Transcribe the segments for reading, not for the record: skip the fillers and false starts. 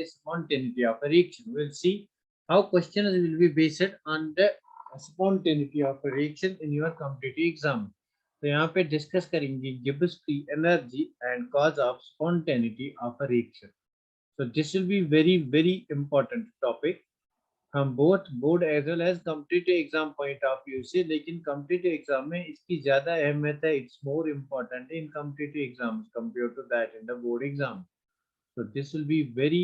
spontaneity of a reaction. We'll see how questions will be based on the spontaneity of a reaction in your competitive exam. तो यहाँ पे discuss करेंगे Gibbs free energy and cause of spontaneity of a reaction. So this will be very important topic. हम both board as well as competitive exam point of view से, लेकिन competitive exam में इसकी ज्यादा अहमियत है. It's more important in competitive exams compare to that in the board exam. So this will be very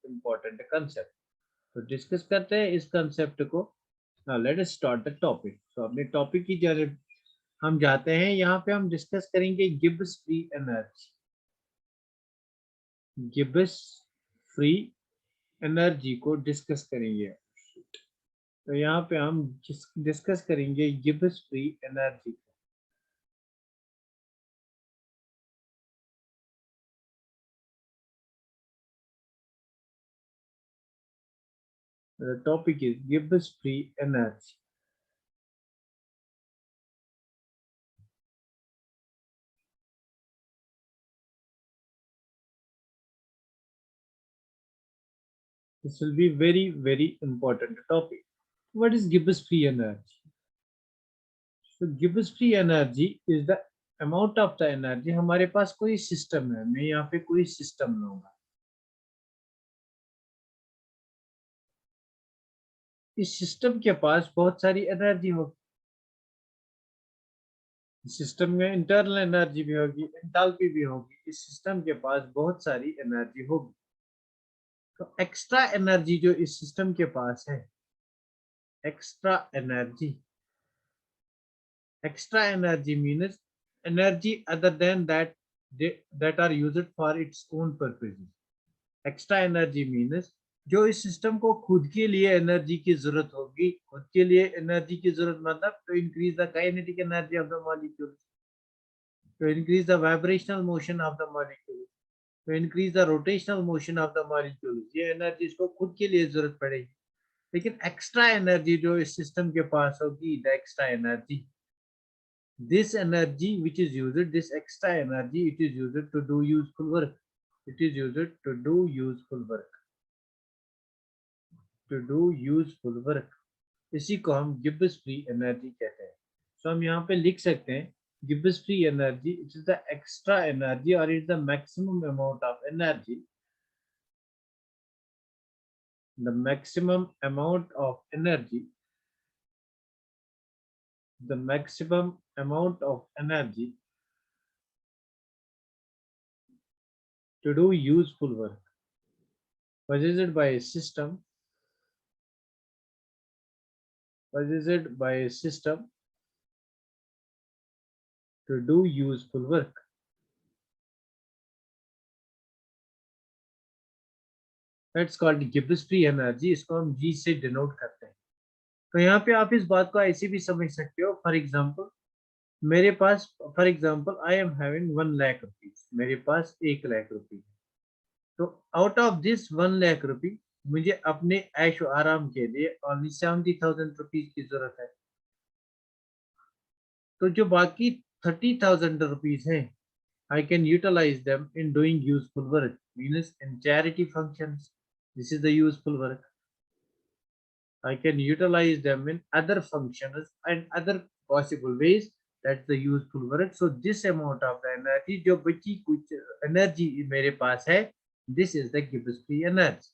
important concept. तो discuss करते हैं इस कंसेप्ट को. Let us start the topic. तो अपने टॉपिक की तरफ हम जाते हैं. यहाँ पे हम डिस्कस करेंगे Gibbs free energy. Gibbs free energy को डिस्कस करेंगे. तो यहाँ पे हम डिस्कस करेंगे Gibbs free energy. The topic is Gibbs free energy. This will be very important topic. What is Gibbs free energy? So Gibbs free energy is the amount of the energy. हमारे पास कोई system है. मैं यहाँ पे कोई system लूंगा. इस system के पास बहुत सारी एनर्जी होगी. सिस्टम में इंटरनल एनर्जी भी होगी, एंथैल्पी भी होगी. इस सिस्टम के पास बहुत सारी एनर्जी होगी. तो एक्स्ट्रा एनर्जी जो इस सिस्टम के पास है, extra energy means energy other than that that are used for its own purposes. Extra energy means जो इस सिस्टम को खुद के लिए एनर्जी की जरूरत होगी. खुद के लिए एनर्जी की जरूरत मतलब to increase the kinetic energy of the molecule, to increase the vibrational motion of the molecule, to increase the rotational motion of the molecule. ये एनर्जी इसको खुद के लिए जरूरत पड़ेगी. लेकिन एक्स्ट्रा एनर्जी जो इस सिस्टम के पास होगी, the extra energy, this energy which is used, this extra energy, it is used to do useful work. It is used to do useful work. To do useful work. इसी को हम Gibbs free energy कहते हैं. तो हम यहाँ पे लिख सकते हैं Gibbs free energy, it is the extra energy और it is the maximum amount of energy. The maximum amount of energy, the maximum amount of energy to do useful work possessed by a system, possessed by a system to do useful work. That's called Gibbs free energy. इसको हम G से denote करते हैं. तो यहाँ पे आप इस बात को ऐसे भी समझ सकते हो. फॉर एग्जाम्पल मेरे पास, for example I am having 1 lakh rupees. मेरे पास 1 लाख रुपए. तो आउट ऑफ दिस 1 लाख रुपए मुझे अपने ऐश आराम के लिए ओनली 70,000 रुपीज की जरूरत है. तो जो बाकी 30,000 रुपीज हैं, I can utilize them in doing useful work, means in charity functions. This is the useful work. I can utilize them in other functions and other possible ways. That's the useful work. So this amount of the energy, जो बची कुछ energy मेरे पास है, this is the Gibbs free energy.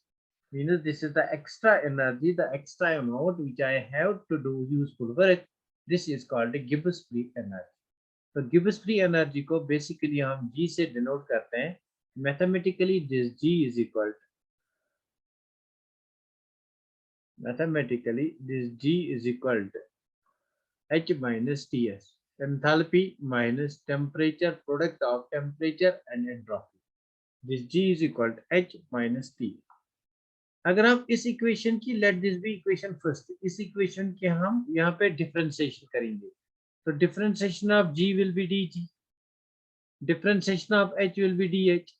Means this is the extra energy, the extra amount which I have to do useful work. This is called a Gibbs free energy. तो Gibbs free energy को basically हम G से denote करते हैं. Mathematically this G is equal to H minus Ts, enthalpy minus temperature, product of temperature and entropy. This G is equal to H minus T. अगर हम इस equation की, let this be equation first, इस equation के हम यहाँ पे differentiation करेंगे. तो differentiation of G will be dG, differentiation of H will be dH,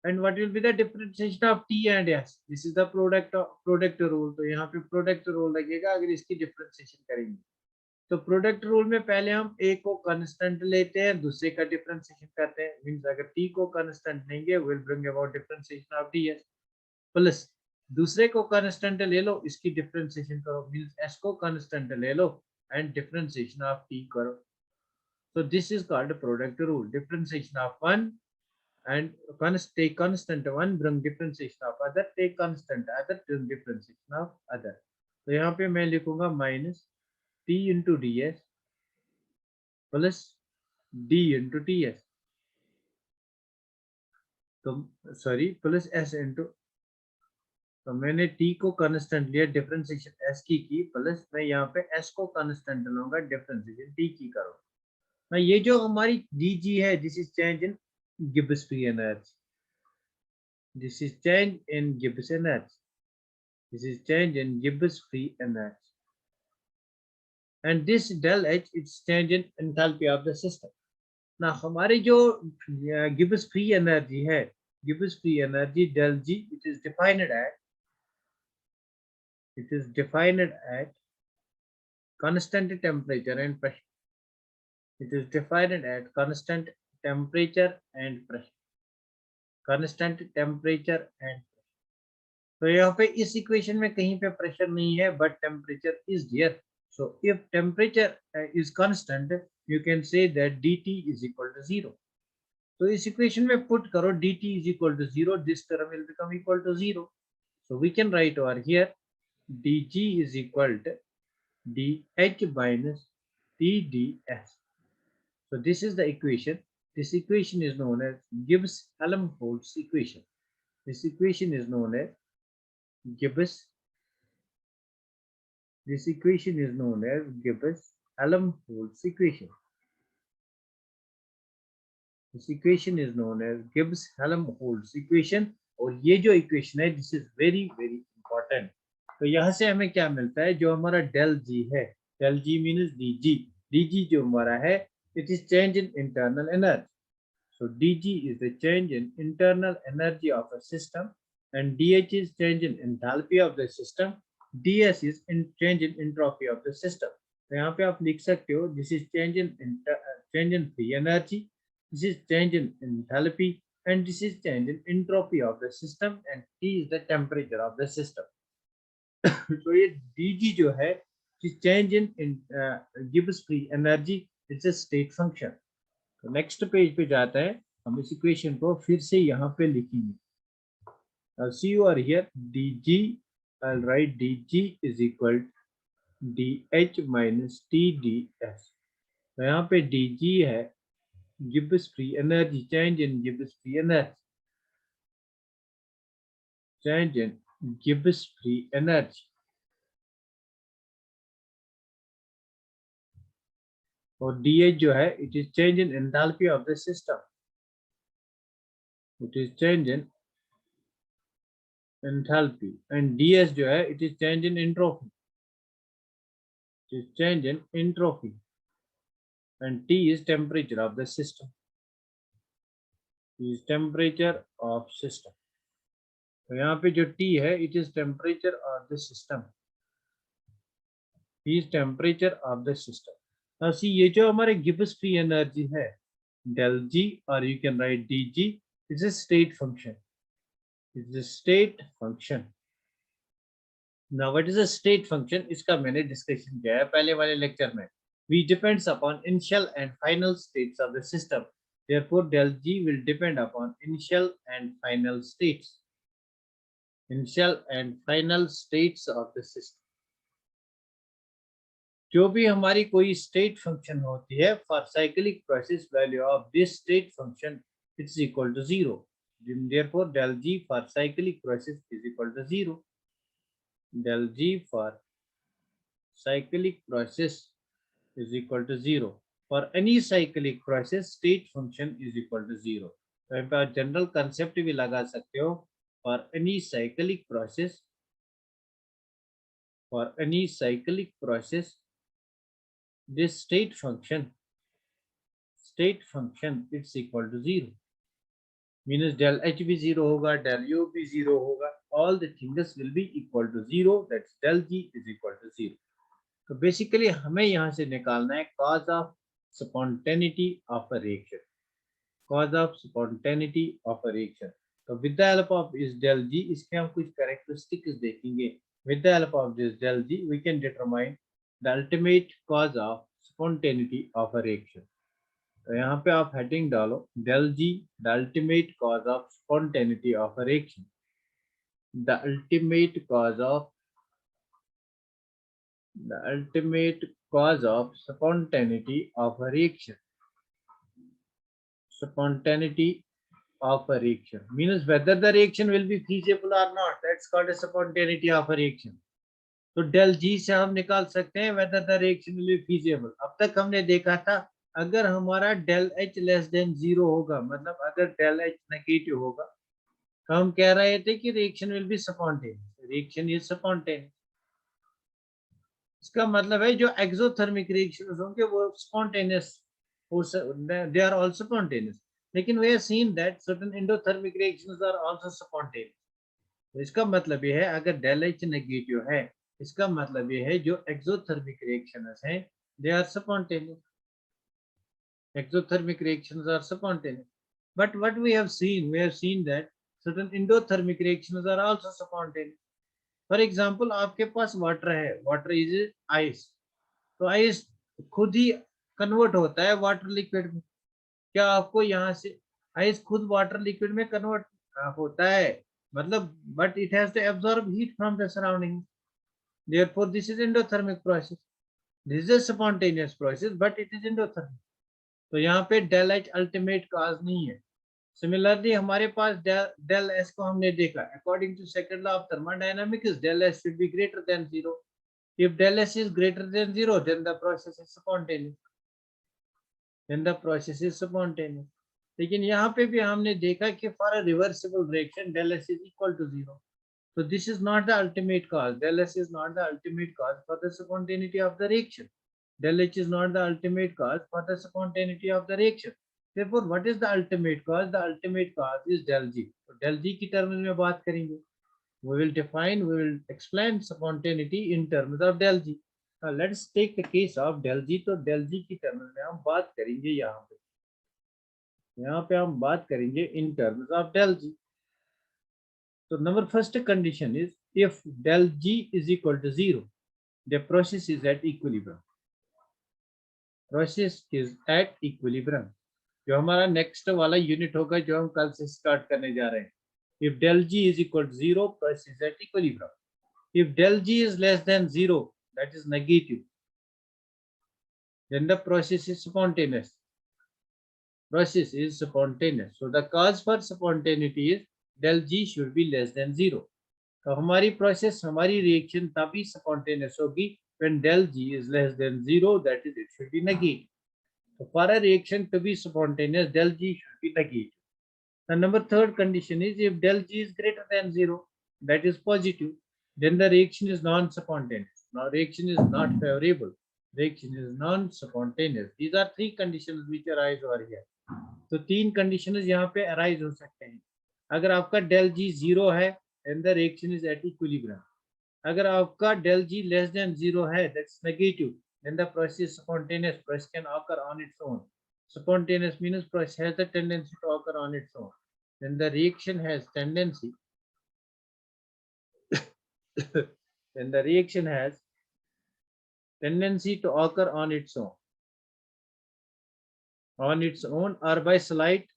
and what will be the differentiation of T and S? This is the product rule. तो यहाँ पे product rule लगेगा अगर इसकी differentiation करेंगे. तो product rule में पहले हम A को constant लेते हैं, दूसरे का differentiation करते हैं. Means अगर T को constant लेंगे will bring about differentiation of DS. Plus दूसरे को कांस्टेंट ले लो, इसकी डिफरेंशिएशन करो, मींस s को कांस्टेंट ले लो एंड डिफरेंशिएशन ऑफ t करो. So this is called product rule. Differentiation of one and take constant one, bring differentiation of other, take constant other, bring differentiation of other. तो यहाँ पे मैं लिखूंगा minus t into D S plus d into T S, तो sorry plus s into, तो मैंने t को constant लिया, डिफरेंशिएशन s की प्लस मैं यहाँ पे s को कांस्टेंट लूंगा, डिफरेंशिएशन t की करो. ना ये जो हमारी dg है, this is change in Gibbs free energy, this is change in Gibbs energy, this is change in Gibbs free energy, and this del H is change in enthalpy of the system. ना हमारी जो Gibbs free energy है, Gibbs free energy del G, it is defined at constant temperature and pressure. It is defined at constant temperature and pressure. Constant temperature and pressure. तो यहाँ पे इस equation में कहीं पे प्रेशर नहीं है, but temperature is there. So if temperature is constant, you can say that dt is equal to 0. तो इस इक्वेशन में पुट करो dt is equal to 0, this term will become equal to 0. So we can write over here dg is equal to dh minus tds. So this is the equation. This equation is known as Gibbs-Helmholtz equation. This equation is known as This equation is known as Gibbs-Helmholtz equation. This equation is known as Gibbs-Helmholtz equation. और ये जो equation है, this is very very important. तो यहाँ से हमें क्या मिलता है, जो हमारा डेल जी है, डेल जी मीन्स डी जी जो हमारा है, it is change in internal energy. So dg is the change in internal energy of a system, and dh is change in enthalpy of the system, ds is change in entropy of the system. तो यहाँ पे आप लिख सकते हो, this is change in free energy, this is change in enthalpy, and this is change in entropy of the system, and T is the temperature of the system. तो ये dg जो है, change in Gibbs free energy, it's a state function. तो next page पे जाता है, हम इस इक्वेशन को फिर से यहाँ पे लिखेंगे. see you are here, dg, I'll write dg is equal to dh minus tds. तो यहाँ पे dg है Gibbs free energy, change in Gibbs free energy, change in Gibbs free energy. और dh जो है, it is change in enthalpy of the system, it is change in enthalpy, and ds जो है, it is change in entropy, it is change in entropy, and T is temperature of the system, is temperature of system. तो यहाँ पे जो T है, it is temperature of the system, is temperature of the system. Now see, ये जो हमारे Gibbs free energy है, del G, or you can write dg, is a state function. It's a state function. Now what is a state function? इसका मैंने discussion किया है पहले वाले लेक्चर में. V depends upon initial and final states of the system. Therefore, del G will depend upon initial and final states. Initial and final states of the system. जो भी हमारी कोई स्टेट फंक्शन होती है, for cyclic process value of this state function is equal to 0. Therefore, del G for cyclic process is equal to 0. Del G for cyclic process is equal to 0. For any cyclic process, state function is equal to 0. तो यहाँ पर general concept भी लगा सकते हो. For any cyclic process, this state function it's equal to 0. Means del H भी 0 होगा, del U भी 0 होगा. All the things will be equal to 0. That's del G is equal to 0. तो बेसिकली हमें यहाँ से निकालना है cause of spontaneity of a reaction. Cause of spontaneity of a reaction. तो विद द हेल्प ऑफ इस डेल जी, इसके हम कुछ कैरेक्टरिस्टिक्स देखेंगे. With the help of this del G we can determine the ultimate cause of spontaneity of a reaction. तो यहाँ पे आप हेडिंग डालो del G the ultimate cause of spontaneity of a reaction. The ultimate cause of the ultimate cause of spontaneity of a reaction. Spontaneity of a reaction means whether the reaction will be feasible or not. That's called a spontaneity of a reaction. तो del जी से हम निकाल सकते हैं whether the reaction will be feasible. अब तक हमने देखा था अगर हमारा डेल एच लेस देन 0 होगा, मतलब अगर डेल एच नेगेटिव होगा, तो हम कह रहे थे कि reaction will be spontaneous. Reaction is spontaneous. इसका मतलब है जो एक्सोथर्मिक रिएक्शंस होंगे वो spontaneous, they are also spontaneous. लेकिन we have seen that certain endothermic reactions are also spontaneous. तो इसका मतलब ये है अगर डेल एच नेगेटिव है, इसका मतलब ये है जो एक्सोथर्मिक रिएक्शंस हैं they are spontaneous. Exothermic reactions are spontaneous. But what we have seen that certain endothermic reactions are also spontaneous. For example आपके पास वाटर है, वाटर इज आइस. तो आइस खुद ही कन्वर्ट होता है वाटर लिक्विड में. क्या आपको यहाँ से आइस खुद वाटर लिक्विड में कन्वर्ट होता है, मतलब but it has to absorb heat from the surrounding. Therefore this is endothermic process. This is a spontaneous process but it is endothermic. तो यहाँ पे डेल एच अल्टीमेट कॉज नहीं है. सिमिलरली हमारे पास डेल एस को हमने देखा according to second law of thermodynamics del S should be greater than 0. if del s is greater than 0 then the process is spontaneous. लेकिन यहाँ पे भी हमने देखा कि for a reversible reaction del s is equal to 0. so this is not the ultimate cause. Del s is not the ultimate cause for the spontaneity of the reaction. Del h is not the ultimate cause for the spontaneity of the reaction. Therefore, what is the ultimate cause? The ultimate cause is del g. तो del g की terms में बात करेंगे. We will explain spontaneity in terms of del g. Now let's take the case of del g. तो del g की terms में हम बात करेंगे यहाँ पे हम बात करेंगे in terms of del g. So number first condition is if del g is equal to 0, the process is at equilibrium. Process is at equilibrium. जो हमारा नेक्स्ट वाला यूनिट होगा जो हम कल से स्टार्ट करने जा रहे हैं. If del g is equal to 0, process is at equilibrium. If del g is less than 0, that is negative, then the process is spontaneous. Process is spontaneous. So the cause for spontaneity is del g should be less than 0. तो हमारी process, हमारी reaction तभी spontaneous होगी when del g is less than 0, that is it should be negative. So for a reaction to be spontaneous, del g should be negative. The number third condition is if del g is greater than 0, that is positive, then the reaction is non-spontaneous. Now reaction is not favorable. Reaction is non-spontaneous. These are three conditions which arise over here. तो तीन conditions यहाँ पे arise हो सकते हैं. अगर आपका del g 0 है, then the reaction is at equilibrium. अगर आपका del g less than 0 है, that's negative, then the process is spontaneous. Process can occur on its own. Spontaneous means process has the tendency to occur on its own. Then the reaction has tendency then the reaction has tendency to occur on its own or by slight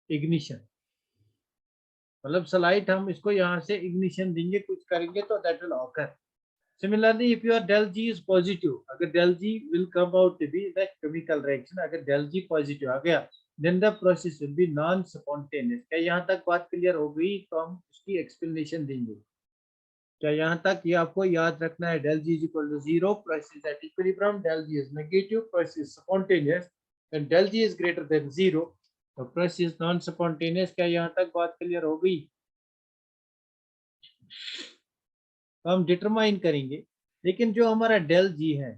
ignition. मतलब slight हम इसको यहाँ से ignition देंगे, कुछ करेंगे तो that will occur. Similarly, if your del G is positive, अगर del G will come out to be the chemical reaction, अगर del G positive आ गया, then the process will be non-spontaneous. क्या यहाँ तक बात क्लियर हो गई? तो हम उसकी explanation देंगे. क्या यहाँ तक ये आपको याद रखना है? del G is equal to 0, process at equilibrium, del G is negative, process is spontaneous, and del G is greater than 0, तो process is non-spontaneous. क्या यहाँ तक बात क्लियर हो गई? तो हम डिटरमाइन करेंगे. लेकिन जो हमारा del G है,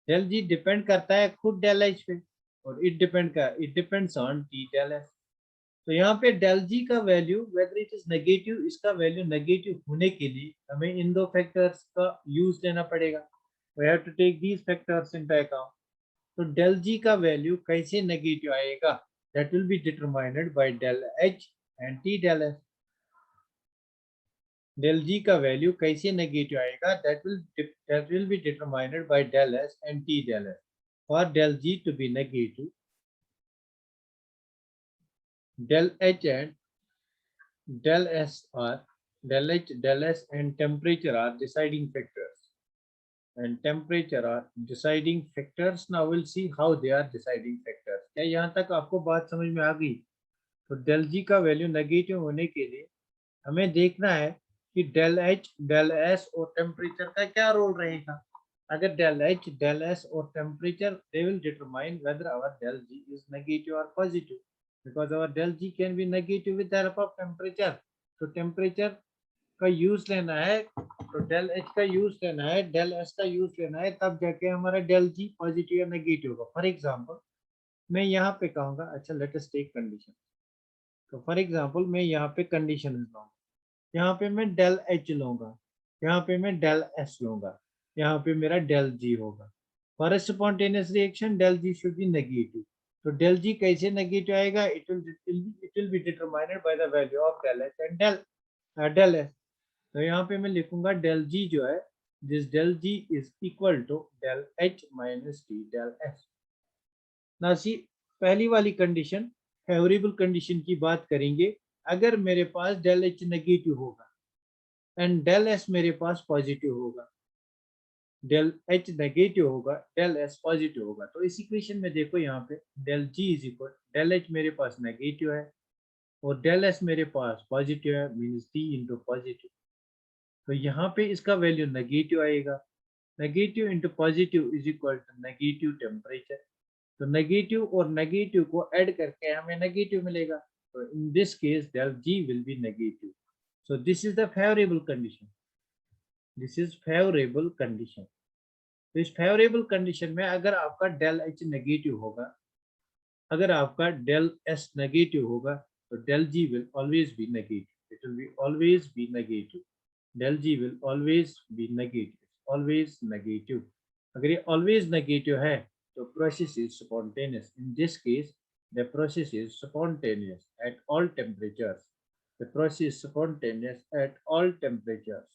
del G डिपेंड करता है खुद del H पे, और it depends on T del S. तो यहाँ पे del G का value whether it is negative, इसका वैल्यू नेगेटिव होने के लिए हमें इन दो फैक्टर्स का यूज लेना पड़ेगा. We have to take these factors into account. तो del g का वैल्यू कैसे नेगेटिव आएगा? That will be determined by del h and t del s. Del g का वैल्यू कैसे नेगेटिव आएगा? That will be determined by del s and t del s. For del g to be negative, del h and del s are del h, del s and temperature are deciding factors. And temperature are deciding factors. Now we'll see how they are deciding factors. क्या यहाँ तक आपको बात समझ में आ गई? तो del g का वैल्यू नेगेटिव होने के लिए हमें देखना है कि del h, del s और टेम्परेचर का क्या रोल रहेगा. अगर del h, del s और temperature, they will determine whether our del g is negative or positive, because our del g can be negative with the help of temperature. तो temperature का use लेना है, तो del H का use लेना है, del S का use लेना है, तब जाके हमारा डेल जी पॉजिटिव या नेगेटिव होगा. फॉर एग्जांपल मैं यहाँ पे कहूँगा, अच्छा लेट अस टेक कंडीशन. तो फॉर एग्जांपल मैं यहाँ पे कंडीशन लूँगा, यहाँ पे मैं डेल एच लूँगा, यहाँ पे मैं डेल एस लूँगा, यहाँ पे मेरा डेल जी होगा. For spontaneous reaction del G should be negative. तो डेल जी कैसे नेगेटिव आएगा? It will be determined by the value of del H and del S. तो यहाँ पे मैं लिखूंगा डेल जी जो है, this del G is equal to del H minus T del S. ना सी पहली वाली कंडीशन, फेवरेबल कंडीशन की बात करेंगे. अगर मेरे पास डेल एच नेगेटिव होगा एंड डेल एस मेरे पास पॉजिटिव होगा, डेल एच नेगेटिव होगा, डेल एस पॉजिटिव होगा, तो इस इक्वेशन में देखो यहाँ पे del G is equal, del H मेरे पास नेगेटिव है और डेल एस मेरे पास पॉजिटिव है, मीन्स टी इंटू पॉजिटिव. तो यहाँ पे इसका वैल्यू नेगेटिव आएगा. Negative into positive is equal to negative temperature. तो नेगेटिव और नेगेटिव को ऐड करके हमें नेगेटिव मिलेगा. तो in this case del G will be negative. So this is the favourable condition. This is favourable condition. तो इस फेवरेबल कंडीशन में अगर आपका डेल एच नेगेटिव होगा, अगर आपका डेल एस नेगेटिव होगा, तो del G will always be negative. It will be always be negative. del g will always be negative, always negative. अगर ये always negative है तो process is spontaneous. In this case the process is spontaneous at all temperatures. The process is spontaneous at all temperatures.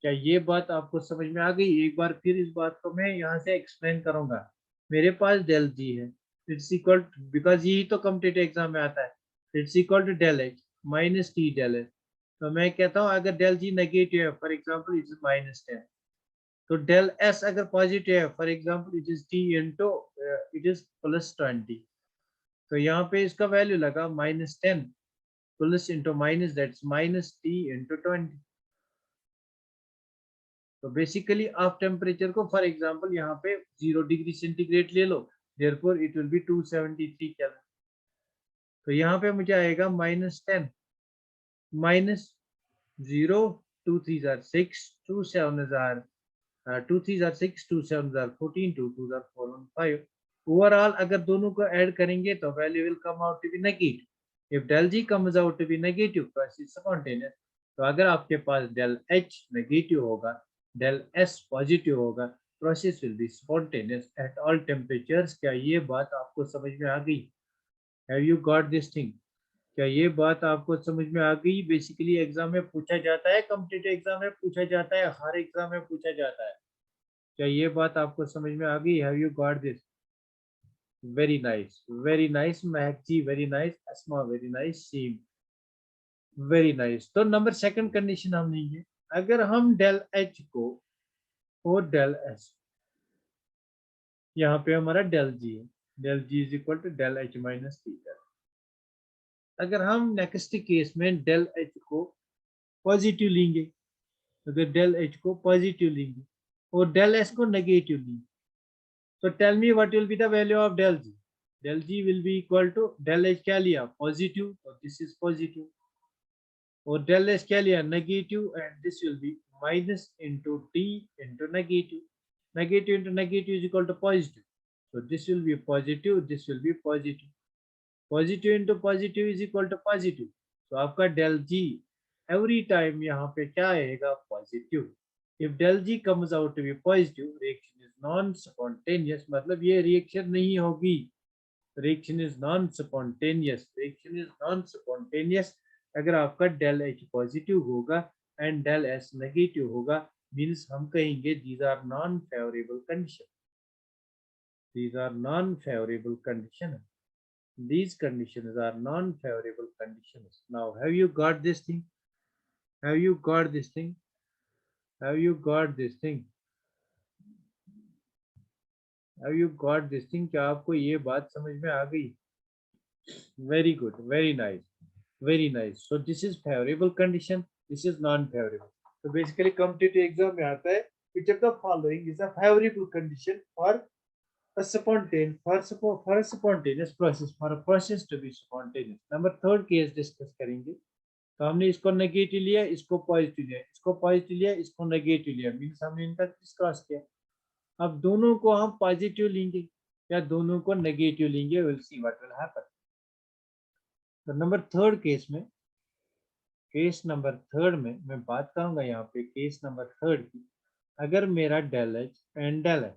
क्या ये बात आपको समझ में आ गई? एक बार फिर इस बात को मैं यहाँ से एक्सप्लेन करूंगा. मेरे पास डेल जी है, इट्स इक्वल, बिकॉज यही तो कॉम्पिटिटिव एग्जाम में आता है, it's equal to del H minus T del H. तो मैं कहता हूँ अगर डेल जी नेगेटिव है, फॉर एग्जांपल इट इज -10, तो डेल एस अगर पॉजिटिव है, for example it is T into it is +20. तो यहाँ पे इसका वैल्यू लगा -10 plus into minus, that's -t/20. तो बेसिकली आप टेम्परेचर को फॉर एग्जांपल यहाँ पे 0 डिग्री सेंटीग्रेड ले लो, therefore it will be 273 Kelvin. तो यहाँ पे मुझे आएगा -10 minus 0, 2 3 are 6, 2 7 are 2 3 are 6, 2 7 are 14, 2 2 are 4 1 5. Overall अगर दोनों को ऐड करेंगे तो value will come out to be negative. If del G comes out to be negative, process spontaneous. तो अगर आपके पास डेल एच नेगेटिव होगा, डेल एस पॉजिटिव होगा, process will be spontaneous at all temperatures. क्या ये बात आपको समझ में आ गई? Have you got this thing? क्या ये बात आपको समझ में आ गई? बेसिकली एग्जाम में पूछा जाता है, कॉम्पिटिटिव एग्जाम में पूछा जाता है, हर एग्जाम में पूछा जाता है. क्या ये बात आपको समझ में आ गई? Have you got this? Very nice, very nice Mahak ji, very nice Asma, very nice seam, very nice. तो नंबर सेकंड कंडीशन हम लेंगे. अगर हम डेल एच को और डेल एस, यहाँ पे हमारा डेल जी है, del G is equal to del H minus T. अगर हम नेक्स्ट केस में डेल एच को पॉजिटिव लेंगे, अगर डेल एच को पॉजिटिव लेंगे और डेल एस को नेगेटिव लेंगे, तो tell me what will be the value of del G. Del G will be equal to, del H क्या लिया? पॉजिटिव, तो दिस इज पॉजिटिव. और डेल एस क्या लिया? Negative, and this will be minus into T into negative. Negative into negative is equal to positive, so this will be positive, this will be positive. Positive into positive is equal to positive. तो आपका del g every time यहाँ पे क्या आएगा? Positive. If del G comes out to be positive, reaction is non-spontaneous, मतलब ये reaction नहीं होगी. Reaction is non-spontaneous. Reaction is non-spontaneous. अगर आपका del H positive होगा and del S negative होगा, means हम कहेंगे these are non-favorable conditions. These are non-favorable conditions. These conditions are non-favorable conditions. Now, have you got this thing? Have you got this thing? Have you got this thing? Have you got this thing? क्या आपको ये बात समझ में आ गई? Very good, very nice, very nice. So this is favorable condition. This is non-favorable. So basically, competitive exam में आता है which of the following is a favorable condition for a spontaneous process, for a process to be spontaneous. Number third case discuss करेंगे. तो हमने इसको negative लिया, इसको positive लिया, इसको पॉजिटिव लिया, इसको नेगेटिव लिया, मीन्स हमने इनका क्रॉस किया. अब दोनों को हम पॉजिटिव लेंगे या दोनों को नेगेटिव लेंगे, will see what will happen. तो नंबर थर्ड केस में, केस नंबर थर्ड में मैं बात करूंगा यहाँ पे केस नंबर थर्ड की. अगर मेरा del H and del H,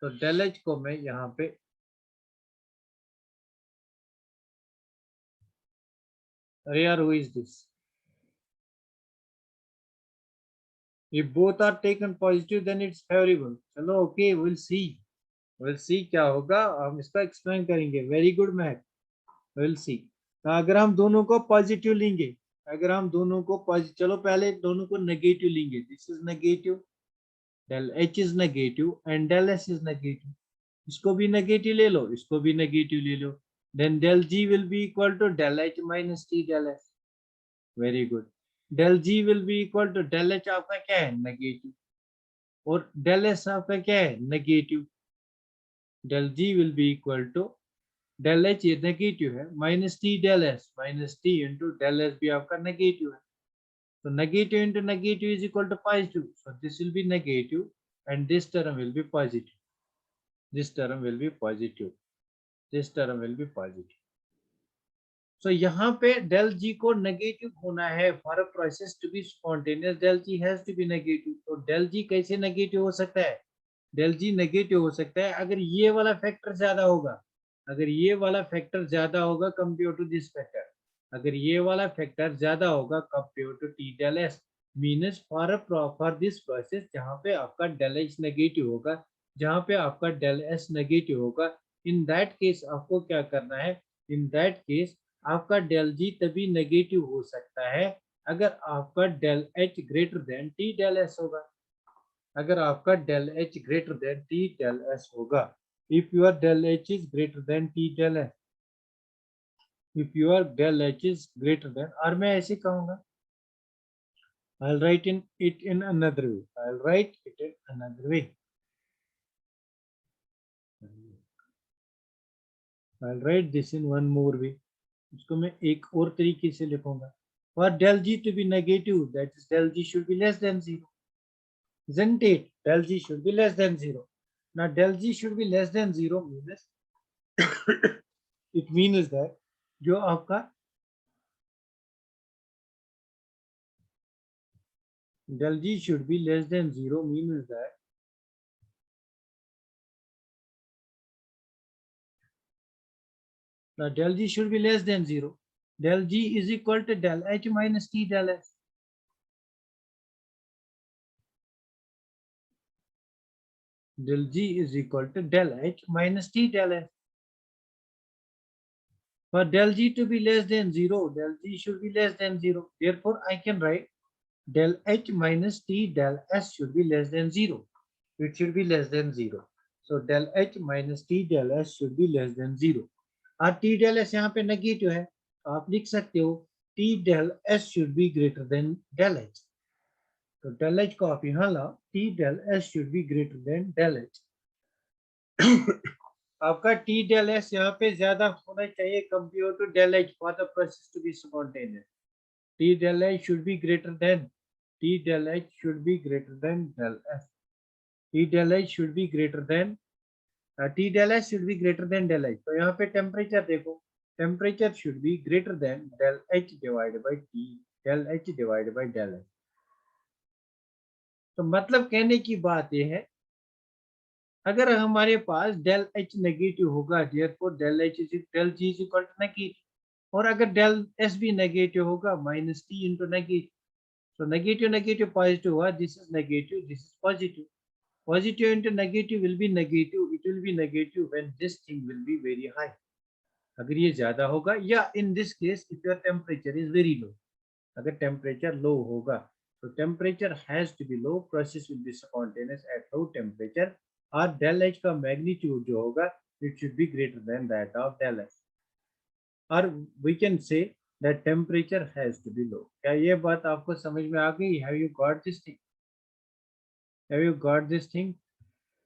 तो डेल एच को मैं यहाँ पे अरे यार who is this, if both are taken positive then it's favorable. चलो ओके, विल सी क्या होगा, हम इसका एक्सप्लेन करेंगे. Very good math, will see. तो अगर हम दोनों को पॉजिटिव लेंगे, अगर हम दोनों को पॉजिटिव, चलो पहले दोनों को नेगेटिव लेंगे. This is negative, del H is negative and del S is negative. इसको भी नेगेटिव ले लो, इसको भी नेगेटिव ले लो. Then del G will be equal to del H minus T del S. Very good. Del G will be equal to del H आपका क्या है, नेगेटिव, और डेल एस आपका क्या है, negative. Del G will be equal to del H ये negative है, minus T del S, minus T into del S भी आपका नेगेटिव है. So negative into negative is equal to positive. So this will be negative and this term will be positive. This term will be positive. This term will be positive. So यहाँ पे del G को negative होना है for a process to be spontaneous. Del G has to be negative. तो del G कैसे negative हो सकता है? Del G negative हो सकता है अगर ये वाला factor ज्यादा होगा. अगर ये वाला factor ज्यादा होगा compared to this factor. अगर ये वाला फैक्टर ज्यादा होगा compare to T del S, means for this process जहाँ पे आपका डेल एच नेगेटिव होगा, जहाँ पे आपका डेल एस नेगेटिव होगा, इन दैट केस आपको क्या करना है, इन दैट केस आपका डेल जी तभी नेगेटिव हो सकता है अगर आपका del H greater than T del S होगा. अगर आपका del H greater than T del S होगा, if your del H is greater than T del S, if your del h is greater than, और मैं ऐसे कहूंगा, I'll write it in another way. I'll write it in another way. I'll write this in one more way. इसको मैं एक और तरीके से लिखूंगा. For del g to be negative, that is del g should be less than 0. Isn't it? Del g should be less than 0. Now del g should be less than 0 means it means that जो आपका del g should be less than 0 means that now del g should be less than 0. Del g is equal to del h minus t del s. Del g is equal to del h minus t del s. For del g to be less than 0, del g should be less than 0. Therefore, I can write del h minus t del s should be less than 0. It should be less than 0. So del h minus t del s should be less than 0. और t del s यहाँ पे negative है, तो आप लिख सकते हो t del s should be greater than del h. तो del h को आप यहाँ लाओ, t del s should be greater than del h. आपका t del s यहाँ पे ज्यादा होना चाहिए compare to del h for the process to be spontaneous. t del h should be greater than, t del h should be greater than del s. t del h should be greater than, t del s should be greater than del h. तो यहाँ पे temperature देखो, temperature should be greater than del h divided by t, del h divided by del h. तो मतलब कहने की बात यह है, अगर हमारे पास डेल एच नेगेटिव होगा, therefore del H is del G is equal to negative, और अगर डेल एस भी नेगेटिव होगा minus T into negative, so negative negative positive हुआ, this is negative, this is positive. Positive into negative will be negative, it will be negative when this thing will be very high. अगर ये ज्यादा होगा, या in this case if your temperature is very low, अगर temperature low होगा, so temperature has to be low, process will be spontaneous at low temperature, और del H का magnitude जो होगा it should be greater than that of del H, और we can say that temperature has to be low. क्या ये बात आपको समझ में आ गई? Have you got this thing? Have you got this thing?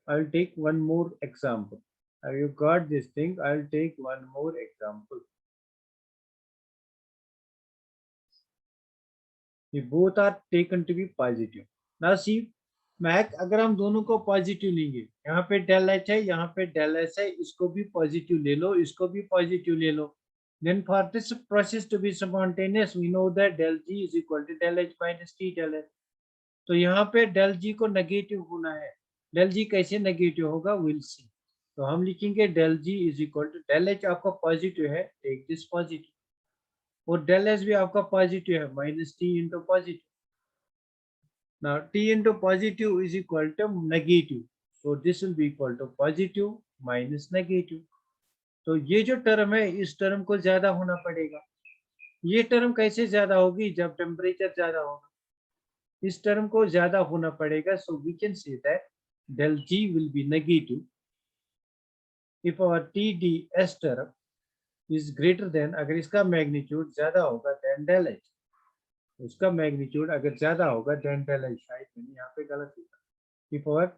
I'll take one more example. Have you got this thing? I'll take one more example. We both are taken to be positive. Now see, मैक अगर हम दोनों को positive लेंगे, यहाँ पे del H है, यहाँ पे डेल एस है, इसको भी पॉजिटिव ले लो, इसको भी पॉजिटिव ले लो. Then for this process to be spontaneous, we know that del G is equal to del H minus T del S. तो यहाँ पे del G को नेगेटिव होना है. del G कैसे नेगेटिव होगा? We'll see. तो हम लिखेंगे del G is equal to del H आपका पॉजिटिव है, take this पॉजिटिव, और del S भी आपका पॉजिटिव है, minus T into positive. Now T into positive is equal to negative, so this will be equal to positive minus negative. तो ये जो term है, इस टर्म को ज्यादा होना पड़ेगा. ये टर्म कैसे ज्यादा होगी? जब टेम्परेचर ज्यादा होगा, इस टर्म को ज्यादा होना पड़ेगा. So we can say that del G will be negative if our TdS term is greater than, अगर इसका मैग्नीट्यूड ज्यादा होगा देन del H, उसका मैग्नीट्यूड अगर ज्यादा होगा देन del H. शायद मैंने यहाँ पे गलत लिखा. if our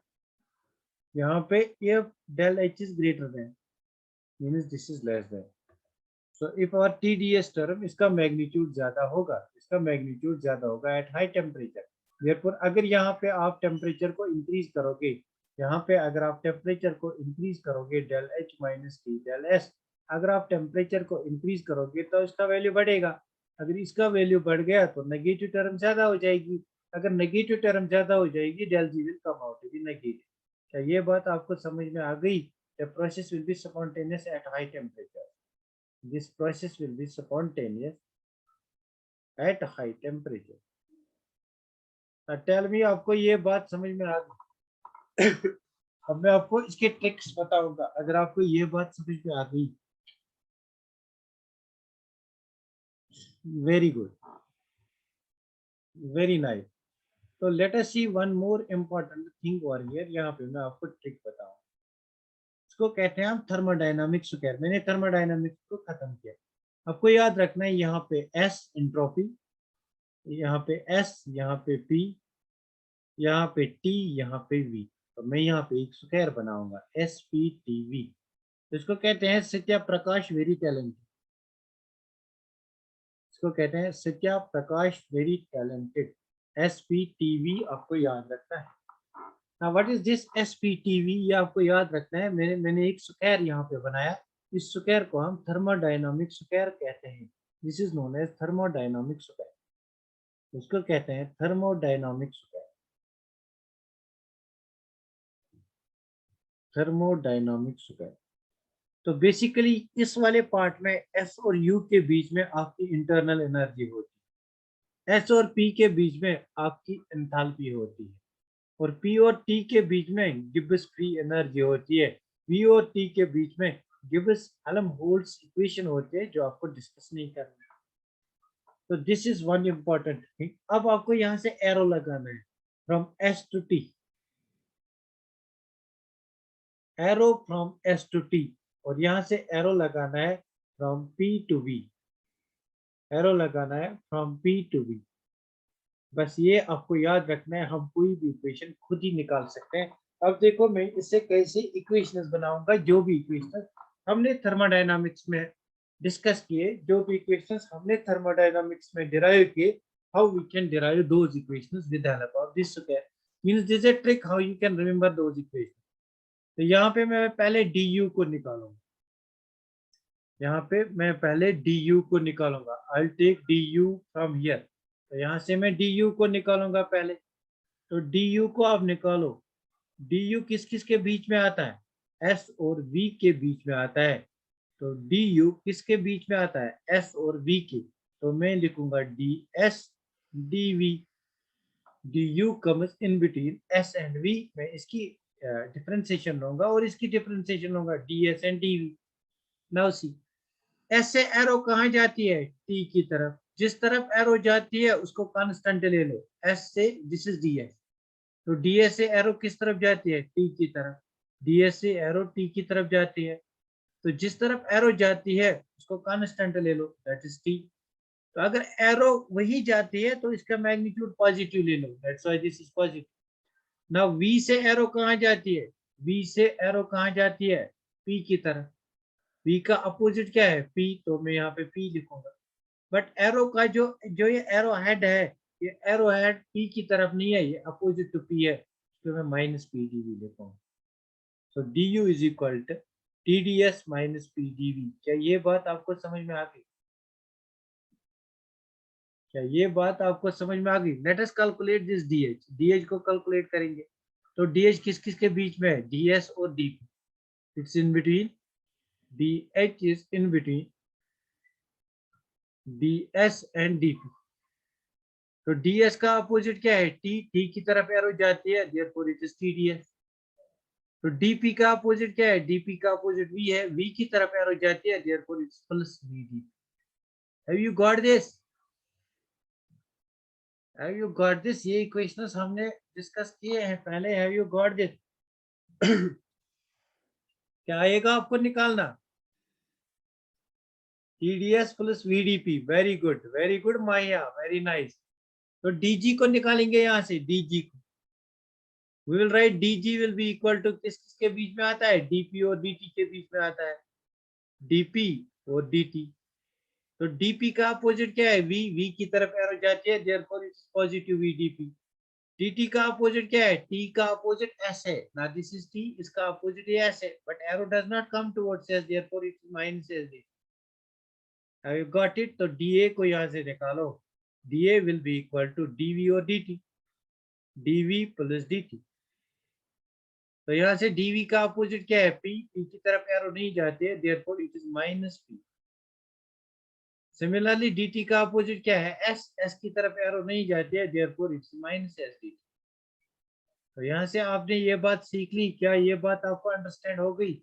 यहाँ पे if del H is greater than means this is less than, so if our TdS term, इसका मैग्नीट्यूड ज्यादा होगा, इसका मैग्नीट्यूड ज्यादा होगा एट हाई टेम्परेचर. therefore अगर यहाँ पे आप टेम्परेचर को इंक्रीज करोगे, यहाँ पे अगर आप टेम्परेचर को इंक्रीज करोगे del H minus T del S, अगर आप टेम्परेचर को इंक्रीज करोगे तो इसका वैल्यू बढ़ेगा. अगर इसका वैल्यू बढ़ गया तो नेगेटिव टर्म ज्यादा हो जाएगी. अगर नेगेटिव टर्म ज्यादा हो जाएगी, del G will come out to be negative. क्या ये बात आपको समझ में आ गई? The process will be spontaneous at high temperature. This process will be spontaneous at high temperature. Tell me, आपको ये बात समझ में आ गई? अब मैं आपको इसके ट्रिक्स बताऊंगा, अगर आपको ये बात समझ में आ गई. Very good, very nice. तो let us see one more important thing over here. यहाँ पे मैं आपको ट्रिक बताऊं, इसको कहते हैं हम थर्मोडायनामिक स्क्वायर. मैंने थर्मोडायनामिक्स को खत्म किया. आपको याद रखना है, यहाँ पे S एंट्रोपी, यहाँ पे S, यहाँ पे P, यहाँ पे T, यहाँ पे V. तो मैं यहाँ पे एक स्क्वायर बनाऊंगा SPTV. तो इसको कहते हैं सत्या प्रकाश वेरी टैलेंटेड. इसको कहते हैं Satya Prakash very talented. SPTV आपको याद रखना है. Now what is this SPTV? ये आपको याद रखना है. मैंने एक स्क्वायर यहाँ पे बनाया. इस स्क्वायर को हम थर्मोडायनामिक स्क्वायर कहते हैं. This is known as thermodynamic square. इसको कहते हैं थर्मोडायनामिक स्क्वायर. Thermodynamic square. तो बेसिकली इस वाले पार्ट में S और U के बीच में आपकी इंटरनल एनर्जी होती है, S और P के बीच में आपकी एंथैल्पी होती है, और P और T के बीच में गिब्स फ्री एनर्जी होती है. V और T के बीच में गिब्स हेल्महोल्ट्ज इक्वेशन होती है, जो आपको डिस्कस नहीं करना. तो this is one important thing. अब आपको यहाँ से एरो लगाना है from S to T, arrow from S to T, और यहाँ से एरो लगाना है from P to V. Arrow लगाना है फ्रॉम P to V. बस ये आपको याद रखना है. हम कोई भी इक्वेशन खुद ही निकाल सकते हैं. अब देखो मैं इससे कैसे इक्वेशंस बनाऊंगा. जो भी इक्वेशंस हमने थर्मोडायनामिक्स में डिस्कस किए, जो भी इक्वेशंस हमने थर्मोडायनामिक्स में डिराइव किए, how we can derive those equations with the help of this square. Means this is a trick how you can remember those equations. तो यहाँ पे मैं पहले du को निकालूंगा. यहाँ पे मैं पहले du को निकालूंगा. I will take du from here. तो यहाँ से मैं du को निकालूंगा पहले. तो डी यू को आप निकालो, डी यू किस किस के बीच में आता है, एस और वी के बीच में आता है। तो डी यू किसके बीच में आता है, एस और वी के। तो मैं लिखूंगा D S D V, D U comes in between S and V. मैं इसकी डिफरेंशिएशन लूंगा और इसकी डिफरेंशिएशन लूंगा, D S and D V. Now see, S से एरो कहाँ जाती है, टी की तरफ। जिस तरफ एरो जाती है उसको कांस्टेंट ले लो, एस से, दिस इज डी एस। तो डी एस से एरो किस तरफ जाती है, टी की तरफ। डी एस से एरो टी की तरफ जाती है। तो जिस तरफ एरो जाती है उसको कांस्टेंट ले लो, दैट इज टी। तो अगर एरो वही जाती है तो इसका मैग्नीट्यूड पॉजिटिव ले लो, that's why this is positive. Now we say arrow कहाँ जाती है, वी से एरो कहाँ जाती है, पी की तरफ। पी का अपोजिट क्या है, पी, तो मैं यहाँ पे पी लिखूंगा। बट एरो का जो जो ये एरो हेड है, ये एरो हेड पी की तरफ नहीं है, ये अपोजिट टू पी है, तो मैं माइनस पी डी वी लिखूंगा। So D U is equal to T D S minus P D V. क्या ये बात आपको समझ में आ गई, क्या ये बात आपको समझ में आ गई। Let us calculate this DH, DH को कैलकुलेट करेंगे। तो डीएच किस किस के बीच में है, डीएस और dP, it's in between, dH is in between dS and dP. तो डीएस का अपोजिट क्या है, टी, टी की तरफ एरो जाती है, देयरफॉर इट इज टीडीएस। तो डीपी का अपोजिट क्या है, डीपी का अपोजिट वी है, वी की तरफ एरो जाती है, therefore it's plus VD. Have you got this, have you got this, ये इक्वेशंस हमने डिस्कस किए हैं पहले, हैव यू गॉट दिस। क्या आएगा आपको निकालना, TDS plus VDP. Very good Maya, very nice. तो डीजी को निकालेंगे यहाँ से, डीजी को we will write dg will be equal to किस किसके बीच में आता है, dp और dt के बीच में आता है, dp और dt। तो dp का अपोजिट क्या है, v, v की तरफ एरो जाती है, therefore it's positive v dp। dt का अपोजिट क्या है, t का अपोजिट s है, ना दिस इज t, इसका अपोजिट ये s है, but arrow does not come towards s, therefore it's minus s dt। Have you got it? तो dA को यहाँ से निकालो, dA will be equal to dv और dt, dv plus dt। तो यहाँ से dv का अपोजिट क्या है, p, p की तरफ एरो नहीं जाते हैं, therefore it is minus p। Similarly dt का अपोजिट क्या है, s, s की तरफ एरो नहीं जाते हैं, therefore it is minus s dt। तो यहाँ से आपने ये बात सीख ली, क्या ये बात आपको अंडरस्टैंड हो गई।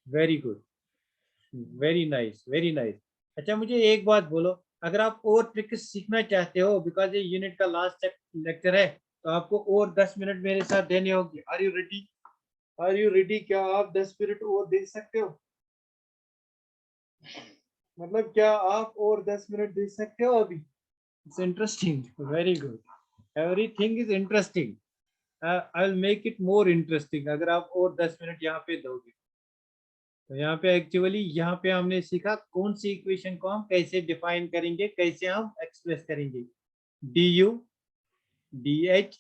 Very good, very nice, very nice. अच्छा मुझे एक बात बोलो, अगर आप और ट्रिक्स सीखना चाहते हो, बिकॉज ये यूनिट का लास्ट लेक्चर है, तो आपको और 10 मिनट मेरे साथ देने होगी। Are you ready, are you ready, क्या आप 10 मिनट और दे सकते हो, मतलब क्या आप और 10 मिनट दे सकते हो अभी। It's interesting, very good, everything is interesting, I will make it more interesting अगर आप और 10 मिनट यहाँ पे दोगे। तो यहाँ पे एक्चुअली यहाँ पे हमने सीखा कौन सी इक्वेशन को हम कैसे डिफाइन करेंगे, कैसे हम एक्सप्रेस करेंगे, D U, D H,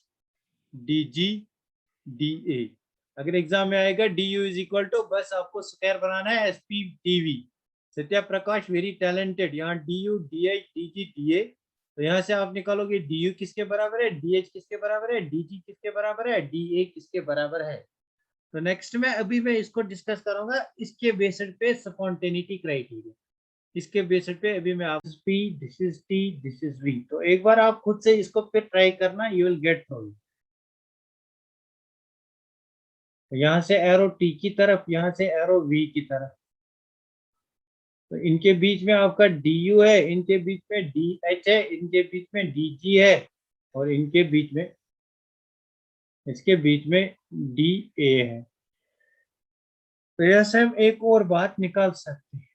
D G, D A. अगर एग्जाम में आएगा D U is equal to, बस आपको स्क्वायर बनाना है, S P T V. Satya Prakash very talented, यहाँ D U, D H, D G, D A. तो यहाँ से आप निकालोगे डी यू किसके बराबर है, डी एच किसके बराबर है, डी जी किसके बराबर है, डी ए किसके बराबर है। तो नेक्स्ट में अभी मैं इसको डिस्कस करूंगा, इसके बेसिस पे स्पॉन्टेनिटी क्राइटेरिया, इसके बेसिस पे अभी मैं आप P, this is T, this is V. तो एक बार आप खुद से इसको फिर ट्राई करना, यू विल गेट थ्रू। यहाँ से एरो टी की तरफ, यहाँ से एरो वी की तरफ। तो इनके बीच में आपका डी यू है, इनके बीच में डी एच है, इनके बीच में डी जी है, और इनके बीच में, इसके बीच में डी ए है। तो यह सब एक और बात निकाल सकते हैं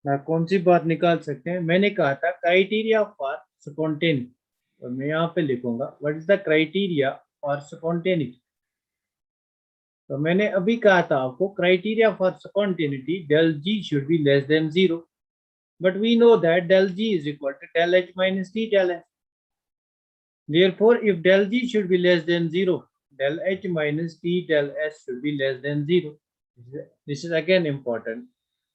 ना, कौन सी बात निकाल सकते हैं, मैंने कहा था क्राइटेरिया फॉर स्पॉन्टेनिटी, और मैं यहाँ पे लिखूंगा what is the criteria for spontaneity. तो मैंने अभी कहा था आपको criteria for spontaneity, del g should be less than 0, but we know that del g is equal to del h minus t del s। Therefore if del g should be less than 0, del h minus t del s should be less than 0। This is again important,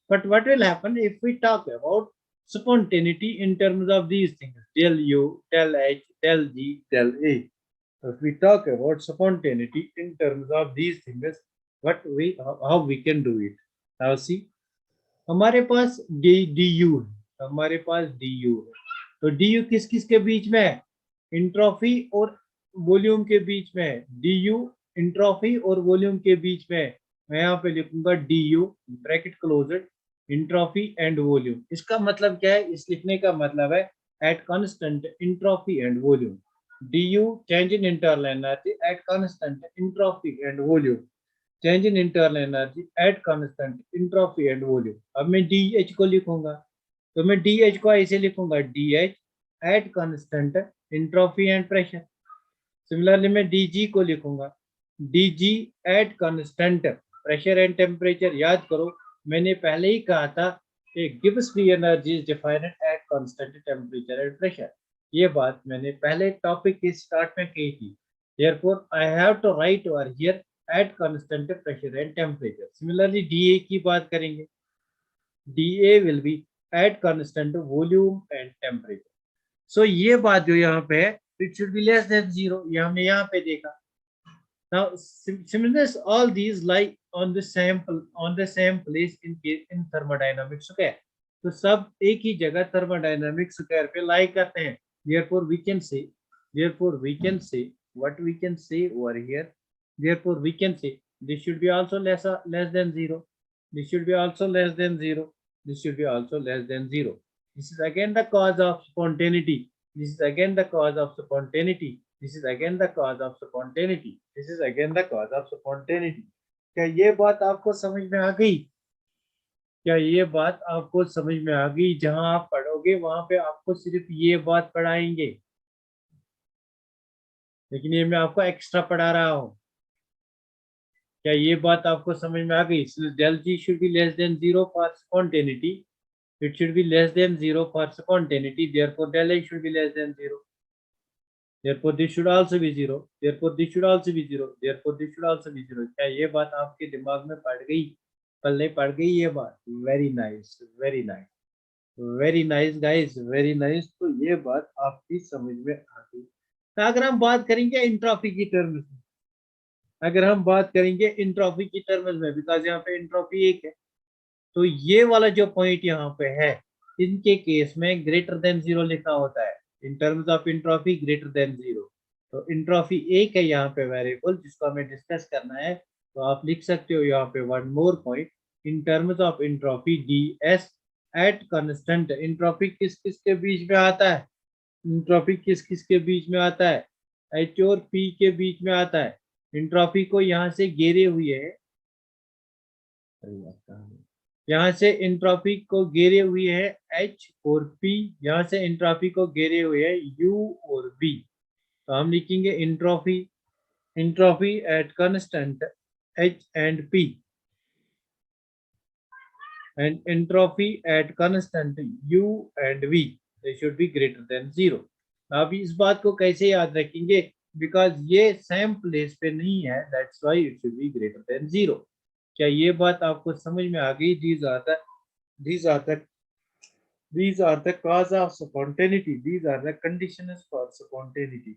but what will happen if we talk about spontaneity in terms of these things, del U, del H, del G, del A. So if we talk about spontaneity in terms of these things, how we can do it? Now see, हमारे पास du है, हमारे पास du है, तो du किस किस के बीच में है? इंट्रोफी और वॉल्यूम के बीच में है। du इंट्रोफी और वॉल्यूम के बीच में है। मैं यहाँ पे लिखूंगा du bracket closed entropy and volume. इसका मतलब क्या है? इस लिखने का मतलब है at constant entropy and volume. du change in internal energy at constant entropy and volume, change in internal energy at constant entropy and volume. अब मैं डी को लिखूंगा, तो मैं डी को ऐसे लिखूंगा, D at constant entropy and pressure. Similarly मैं डी को लिखूंगा, D at constant pressure and temperature. याद करो, मैंने पहले ही कहा था कि Gibbs free energy is defined at constant temperature and pressure. ये बात मैंने पहले टॉपिक के स्टार्ट में कही थी। Therefore, I have to write over here at constant pressure and temperature. Similarly, dA की बात करेंगे, dA will be at constant volume and temperature. So ये बात जो यहाँ पे है, it should be less than 0, ये हमने यहाँ पे देखा। Now, similarly, all these lie on the same place in thermodynamics square. तो सब एक ही जगह thermodynamics square पे lie करते हैं। Therefore, we can say what we can say over here. Therefore, we can say this should be also less than 0. This should be also less than 0. This should be also less than 0. This is again the cause of spontaneity. This is again the cause of spontaneity. This is again the cause of spontaneity. This is again the cause of spontaneity. क्या ये बात आपको समझ में आ गई? क्या ये बात आपको समझ में आ गई? जहां आप पढ़ोगे वहां पे आपको सिर्फ ये बात पढ़ाएंगे, लेकिन ये मैं आपको एक्स्ट्रा पढ़ा रहा हूं। क्या ये बात आपको समझ में आ गई? del G should be less than 0 for spontaneity. It should be less than 0 for spontaneity. Therefore, del A should be less than 0. Therefore, this should also be 0. Therefore, this should also be 0. Therefore, this should also be 0. क्या ये बात आपके दिमाग में पड़ गई? पल्ले पड़ गई ये बात? Very nice, very nice, very nice guys, very nice. तो ये बात आपकी समझ में आ गई। तो अगर हम बात करेंगे इंट्रॉफी की टर्म्स में, अगर हम बात करेंगे इंट्रॉफी की टर्म्स में, बिकॉज यहाँ पे इंट्रॉफी एक है, तो ये वाला जो पॉइंट यहाँ पे है, इनके केस में ग्रेटर देन 0 लिखा होता है। In terms of entropy greater than 0, तो इंट्रॉफी एक है यहाँ पे वेरिएबल जिसको हमें डिस्कस करना है। तो आप लिख सकते हो यहाँ पे one more point, in terms of entropy D S at constant. Entropy किस किस के बीच में आता है? इंट्रॉफी किस किस के बीच में आता है? एच और पी के बीच में आता है। इंट्रॉफी को यहाँ से घेरे हुए है, यहाँ से इंट्रॉपी को घेरे हुए है H और P, यहाँ से इंट्रॉपी को घेरे हुए है U और B। तो हम लिखेंगे entropy at constant H and P and entropy at constant U and V, they should be greater than 0। अब इस बात को कैसे याद रखेंगे? बिकॉज ये सेम प्लेस पे नहीं है, that's why it should be greater than 0। क्या ये बात आपको समझ में आ गई? These are the cause of spontaneity. These are the conditions for spontaneity.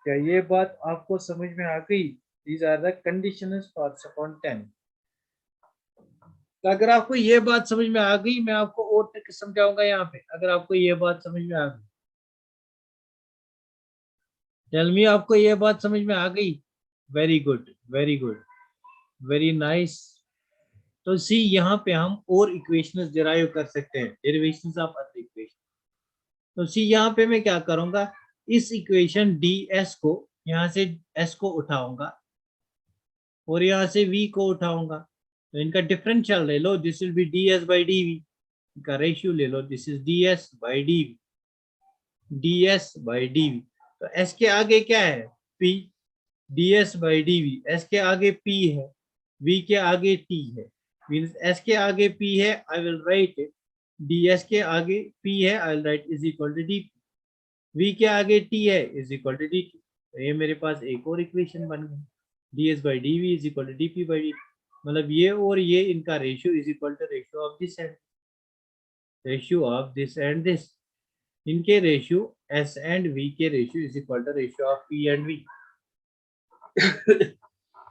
क्या ये बात आपको समझ में आ गई? These are the conditions for spontaneity. तो अगर आपको ये बात समझ में आ गई, मैं आपको और तक समझाऊंगा यहाँ पे। अगर आपको ये बात समझ में आ गई, टेल मी, आपको ये बात समझ में आ गई? Very good, very good, very nice. तो सी, यहाँ पे हम और इक्वेशंस डिराइव कर सकते हैं, डेरिवेशंस ऑफ अदर इक्वेशन। तो सी, यहाँ पे मैं क्या करूंगा, इस इक्वेशन डी एस को, यहाँ से एस को उठाऊंगा और यहाँ से वी को उठाऊंगा। तो इनका डिफरेंशियल ले लो, this will be D S by D V. इनका रेशियो ले लो, this is D S by D V, D S by D V. तो एस के आगे क्या है? P, D S by D V. S के आगे पी है, वी के आगे टी है, मीन्स एस के आगे पी है, I will write it, D S के आगे पी है, I will write is equal to D P, V के आगे टी है, is equal to D T. तो ये मेरे पास एक और इक्वेशन बन गई, D S by D V is equal to D P by D T. मतलब ये और ये, इनका ratio is equal to ratio of this side. Ratio of this and this, इनके रेशियो S एंड V के ratio is equal to ratio of P and V।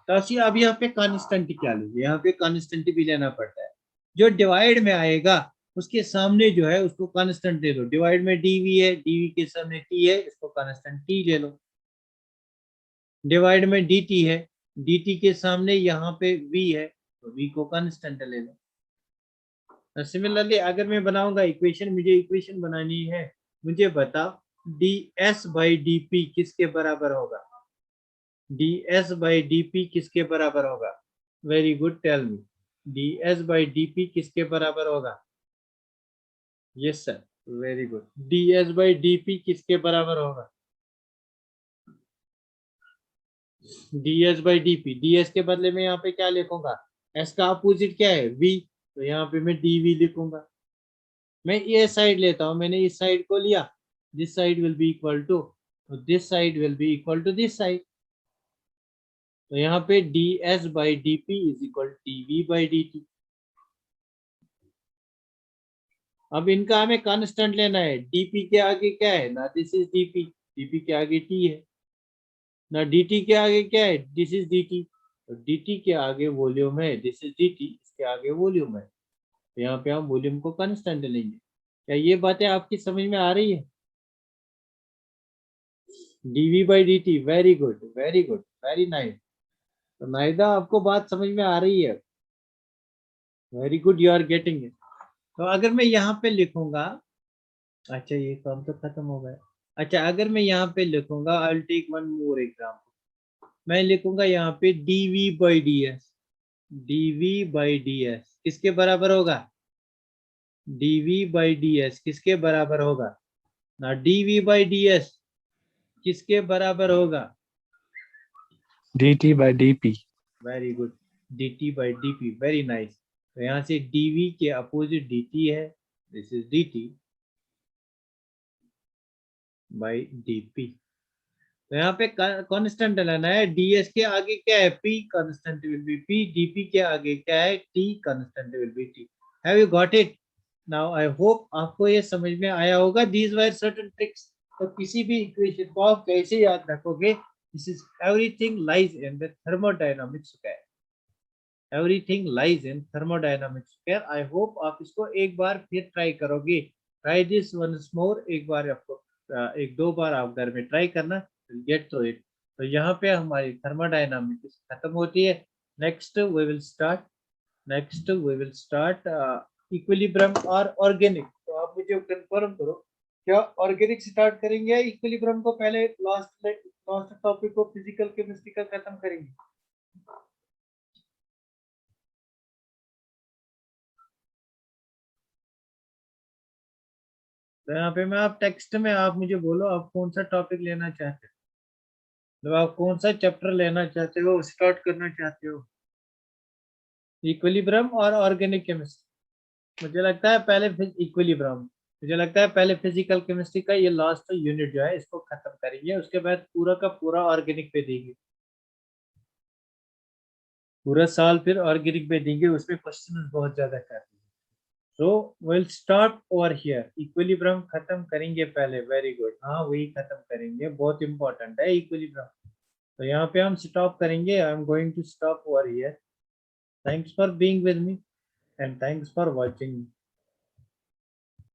तो अब यहाँ पे कॉन्स्टेंट क्या लेंगे, यहाँ पे कॉन्स्टेंट भी लेना पड़ता है। जो डिवाइड में आएगा उसके सामने जो है उसको कांस्टेंट दे दो। डिवाइड में dv है, dv के सामने t है, इसको कांस्टेंट t ले लो। डिवाइड में dt है, dt के सामने यहाँ पे v है, तो v को कांस्टेंट ले लो। सिमिलरली अगर मैं बनाऊंगा इक्वेशन, मुझे इक्वेशन बनानी है, मुझे बता ds बाई dp किसके बराबर होगा, ds बाई dp किसके बराबर होगा? Very good, tell me, ds by dp किसके बराबर होगा? Yes sir, very good, ds by dp किसके बराबर होगा? ds बाई dp, ds के बदले में यहाँ पे क्या लिखूंगा, s का अपोजिट क्या है, v, तो यहाँ पे मैं dv लिखूंगा। मैं ये साइड लेता हूँ, मैंने इस साइड को लिया, this side will be equal to, तो this side will be equal to this side, तो यहाँ पे ds by dp is equal dv by dt। अब इनका हमें कांस्टेंट लेना है, dp के आगे क्या है ना, दिस इज dp, dp के आगे t है ना, dt के आगे क्या है, दिस इज dt, तो dt के आगे वॉल्यूम है, दिस इज dt, इसके आगे वॉल्यूम है, तो यहाँ पे हम वॉल्यूम को कांस्टेंट लेंगे। क्या ये बातें आपकी समझ में आ रही है? dv by dt, very good very good very nice. तो नाइदा आपको बात समझ में आ रही है, very good, you are getting it. तो अगर मैं यहाँ पे लिखूंगा, अच्छा ये काम तो खत्म हो गया। अच्छा अगर मैं यहाँ पे लिखूंगा, I will take one more example, मैं लिखूंगा यहाँ पे dv by ds, dv by ds किसके बराबर होगा, dv बाई ds किसके बराबर होगा ना, dv बाई ds किसके बराबर होगा, dt by dp। Very good, dt by dp, very nice. तो यहाँ से dv के अपोजिट dt है, this is dt by dp। तो यहाँ पे कांस्टेंट लेना है, ds के आगे क्या है, p, constant will be p, dp के आगे क्या है, t, constant will be t। Have you got it? Now I hope आपको ये समझ में आया होगा, दीज वर सर्टेन ट्रिक्स। तो किसी भी इक्वेशन को आप कैसे याद रखोगे, this is everything lies in the thermodynamics square, everything lies in thermodynamics square. I hope आप इसको एक बार फिर ट्राई करोगे, ट्राई दिस वंस मोर, एक बार आपको एक दो बार आप घर में ट्राई करना, गेट थ्रू इट। तो यहाँ पे हमारी थर्मोडायनामिक्स खत्म होती है। Next we will start, next we will start equilibrium और ऑर्गेनिक। तो आप मुझे कंफर्म करो, क्या ऑर्गेनिक स्टार्ट करेंगे या इक्विलिब्रियम को पहले, लास्ट लास्ट टॉपिक को फिजिकल केमिस्ट्री का खत्म करेंगे? तो यहाँ पे मैं, आप टेक्स्ट में आप मुझे बोलो आप कौन सा टॉपिक लेना चाहते हो, तो आप कौन सा चैप्टर लेना चाहते हो, स्टार्ट करना चाहते हो, इक्विलिब्रियम और ऑर्गेनिक केमिस्ट्री? मुझे लगता है पहले इक्विलिब्रियम, मुझे लगता है पहले फिजिकल केमिस्ट्री का ये लास्ट यूनिट जो है इसको खत्म करेंगे, उसके बाद पूरा का पूरा ऑर्गेनिक पे देंगे, पूरा साल फिर ऑर्गेनिक पे देंगे, उसमें क्वेश्चन बहुत ज्यादा करते हैं। So will start over here, equilibrium खत्म करेंगे पहले, वेरी गुड, हाँ वही खत्म करेंगे, बहुत इंपॉर्टेंट है इक्विलिब्रियम। तो यहाँ पे हम स्टॉप करेंगे, I am going to stop over here. Thanks for being with me and thanks for watching.